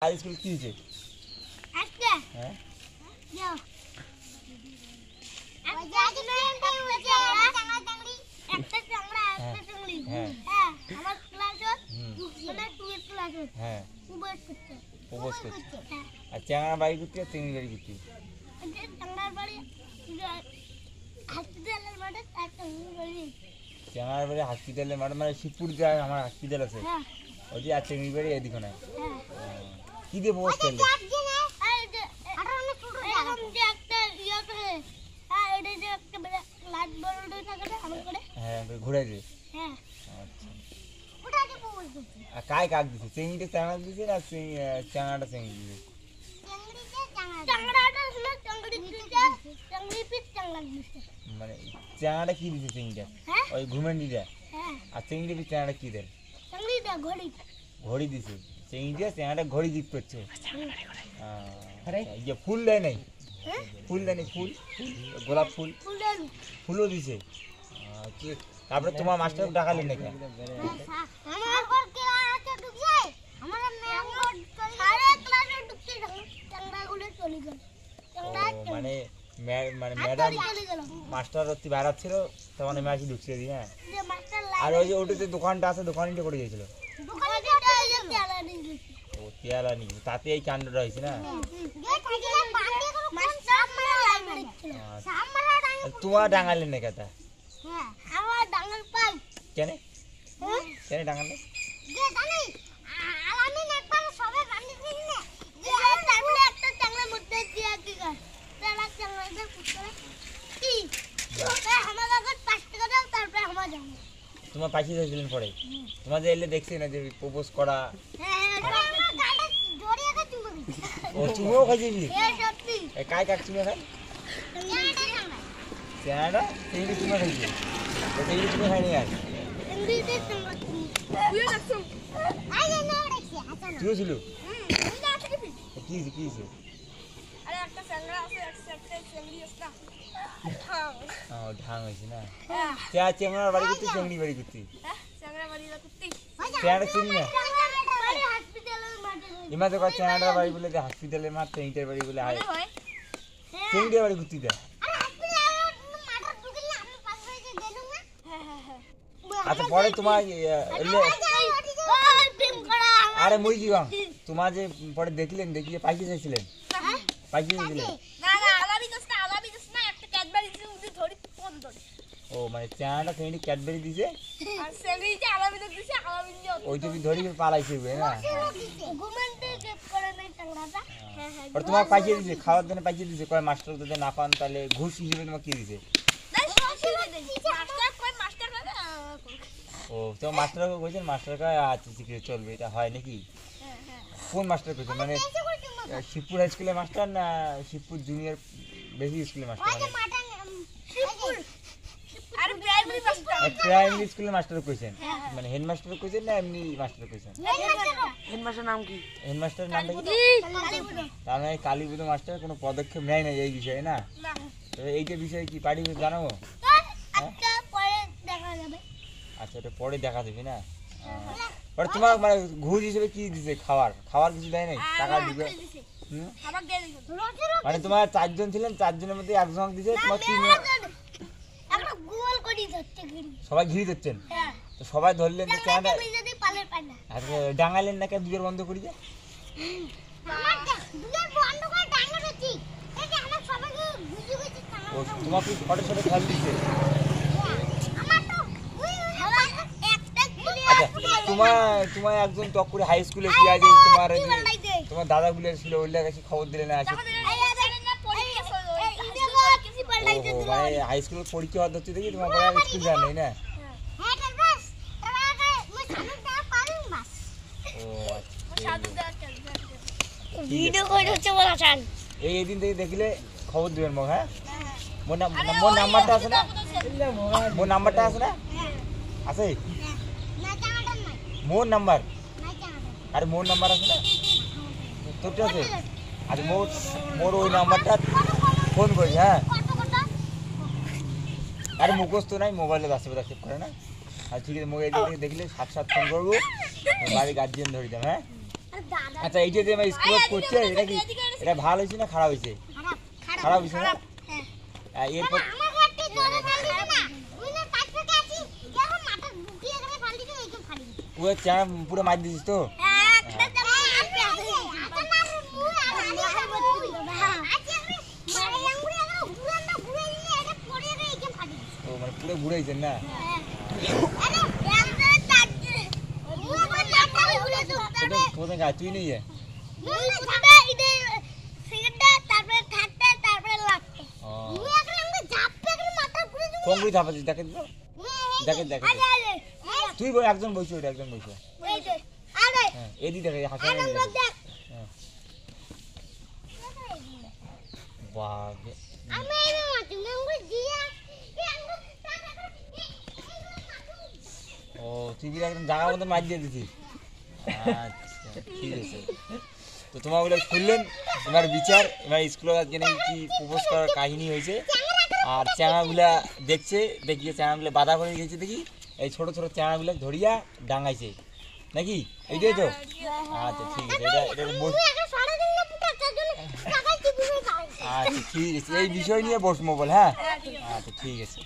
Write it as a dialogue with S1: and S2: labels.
S1: आज स्कूल की है
S2: अच्छा
S1: हैं
S2: यो आज मैं मुझे चांगला चांगली একটা চাংড়া একটা চাংলি হ্যাঁ আমার ক্লাসে মানে 2 ক্লাসে
S1: হ্যাঁ
S2: প্রপোজ করতে
S1: আর চাংড়া বাড়ি করতে চিংড়ি বাড়ি করতে
S2: চাংড়ার বাড়ি হসপিটালের মাঠে একটা বাড়ি
S1: চাংড়ার বাড়ি হসপিটালের মাঠে মানে শিবপুর যায় আমার হসপিটাল আছে
S2: হ্যাঁ
S1: ওই যে আর চিংড়ি বাড়ি এদিকে নাই
S2: হ্যাঁ
S1: কি দিয়ে প্রপোজ করলে হ্যাঁ ঘুরে দে
S2: হ্যাঁ
S1: আচ্ছা
S2: ওটা কি প্রপোজ করতে
S1: আর কাই কাক দিছে চিংড়িটা চাংড়া দিছে না চাংড়াটা চিংড়ি দিছে
S2: চাংড়াটা না চাংড়ি দিছে চাংড়ি পিস চাংড়া দিছে
S1: মানে চাংড়াটা কি দিছে চিংড়িটা
S2: হ্যাঁ
S1: ওই ঘুমেন্ডিটা
S2: হ্যাঁ
S1: আর চিংড়ি পিস চাংড়াটা কি দেন
S2: চাংড়িটা ঘড়ি
S1: ঘড়ি দিছে চিংড়িটা চাংড়াটা ঘড়ি জিত করছে আরে ये फूल ले नहीं फूल ले नहीं फूल গোলাপ ফুল
S2: ফুলের
S1: ফুলও দিছে তারপরে তোমার মাস্টার ডাকালেন নাকি
S2: আমার ঘর কে আছে ঢুকছে আমার ম্যাম সারে ক্লাসে ঢুকছে চাংড়াগুলো চলে গেল
S1: মানে মানে ম্যাডাম
S2: চলে গেল
S1: মাস্টার অতি বাইরে ছিল তখন ম্যাচই ঢুকছে দি হ্যাঁ
S2: যে মাস্টার
S1: আর ওই যে ওটাতে দোকানটা আছে দোকানটা করে গিয়েছিল
S2: দোকানটা এই যে তেলা নিয়ে
S1: ও পেয়ালা নি তাতে এই কাণ্ডটা হয়েছে না তোমার ডাঙালেন না কথা
S2: আমার ডাঙাল পাই
S1: কেন কেন ডাঙালে
S2: আলামিন একবার সবাই বানিয়ে দিলে যে তারপরে একটা চাংলা মুদ্দা দিয়া কি কর তারা চাংলাটা পুত্রে কি আমার আগে 5 টাকা দাও তারপরে আমার যাও
S1: তোমার পাশে যাইছিলেন পরে তোমার যে এলে দেখছি না যে প্রপোজ করা
S2: জড়িয়ে গেছি
S1: ও তুমিও খাইছিলি
S2: সত্যি
S1: কাই কাক তুমি খাই চেনাটা চিংড়ি তুমি খাইছি চিংড়ি তুমি খাইনি আর তুইও ছিল কি কি ঢাং হয়েছে না চেংড়ার বাড়ি করতে চিংড়ি বাড়ি করতে চেংড়া চিনি না ইমা তো চেংড়ার বাড়ি বলে হসপিটালের মাঠ চিংড়িটার বাড়ি বলে চিংড়ির বাড়ি করতে দেয় আচ্ছা পরে তোমার আরে মুই কি তোমার যে পরে দেখলেন দেখিয়ে পাইকে চাইছিলেন পাইকে চাইছিলেন ও মানে চাটা চিংড়ি ক্যাডবেরি দিছে ওই তুমি ধরি পালাইছে না আর তোমার পাইকে দিছে খাওয়ার জন্য পাইকে দিছে কয় মাস্টার যদি না পান তাহলে ঘুষ হিসেবে তোমার কি দিছে ও তো মাস্টার কইছেন মাস্টার কয় আচ্ছা ঠিক আছে চলবে এটা হয় নাকি কোন মাস্টার কইছেন মানে শিবপুর হাই স্কুলের মাস্টার না শিবপুর জুনিয়র বেসিক স্কুলের মাস্টার প্রাইমারি স্কুলের মাস্টার কইছেন মানে হেডমাস্টার কইছেন না এমনি মাস্টার কইছেন
S3: হেডমাস্টার নাম কি
S1: হেডমাস্টারের নামটা কি তার মানে কালীপুর মাস্টার কোনো পদক্ষেপ নেয় না এই বিষয়ে না তো এইটা বিষয়ে কি পার্টি জানাবো আচ্ছা এটা পরে দেখা যাবে না পরে তোমার মানে ঘুষ হিসেবে কি দিছে খাওয়ার কিছু দেয় নাই টাকা দিবে মানে তোমার 4 জন ছিলেন 4 জনের মধ্যে একজন দিছে তোমার কি সবাই ঘিরে দিচ্ছেন তো সবাই ধরলেন তো চাঁদা আচ্ছা ডাঙালেন না কেন দুধের বন্ধ করি যে তোমার কি ফটো ফটো খেয়াল দিচ্ছে তোমার একজন টকুরে হাই স্কুলে কি আছে তোমার দাদা গুলো ছিল ওই কাছে খবর দিলে না আছে মানে হাই স্কুলের পরীক্ষা হচ্ছে দেখি তোমার পরে স্কুল যান নাই না এই দিন থেকে দেখলে খবর দিবেন মগ হ্যাঁ মোর নাম্বারটা আছে না মোর নাম্বারটা আছে না আছে মোর নাম্বার আরে মোর নাম্বার আছে না তোরটা আছে আরে মোর ওই নাম্বারটা ফোন করি হ্যাঁ আরে মুখস্থ নাই মোবাইলে আসবে সেভ করে না আর ঠিক আছে মোবাইল দেখলে সাথে ফোন করবো বাড়ি গার্জিয়ান ধরে দেব হ্যাঁ আচ্ছা এইটা যে আমার স্কুল করছে এটা কি এটা ভালো হয়েছে না খারাপ হয়েছে? খারাপ হয়েছে না? এরপর
S2: আমার ঘরটি জলে ফেললি না ওই না কাট থেকে আসি যখন মাথা ঢুকিয়ে এখানে ফালি দিই এইখানে ফালি দিই
S1: ও চানা পুরো মার দিছিস তো? ও মানে পুরো ঘুরাইছেন না? কোথায় গা তুই নিয়ে কংক্রিট ধাপাচ্ছিস দেখে দিল দেখে দেখে তুই বল একজন বসে ওইটা একজন বসে হ্যাঁ এদি দেখে হাসান বাবা ও তুই কি একদম জায়গা মতো মার দিয়ে দিছিস আচ্ছা ঠিক আছে তো তোমার ওগুলো শুনলেন এবার বিচার এবার স্কুলে আজকে নাকি কি প্রপোজ করার কাহিনী হয়েছে আর চ্যাঙাগুলা দেখছে দেখিয়ে চ্যাঙাগুলো বাধা করে গেছে দেখি এই ছোট ছোট চ্যাঙাগুলো ধরিয়া ডাঙাইছে নাকি এইটাই তো আচ্ছা ঠিক আছে এটা এটা আচ্ছা ঠিক আছে এই বিষয় নিয়ে বসবো বল হ্যাঁ আচ্ছা ঠিক আছে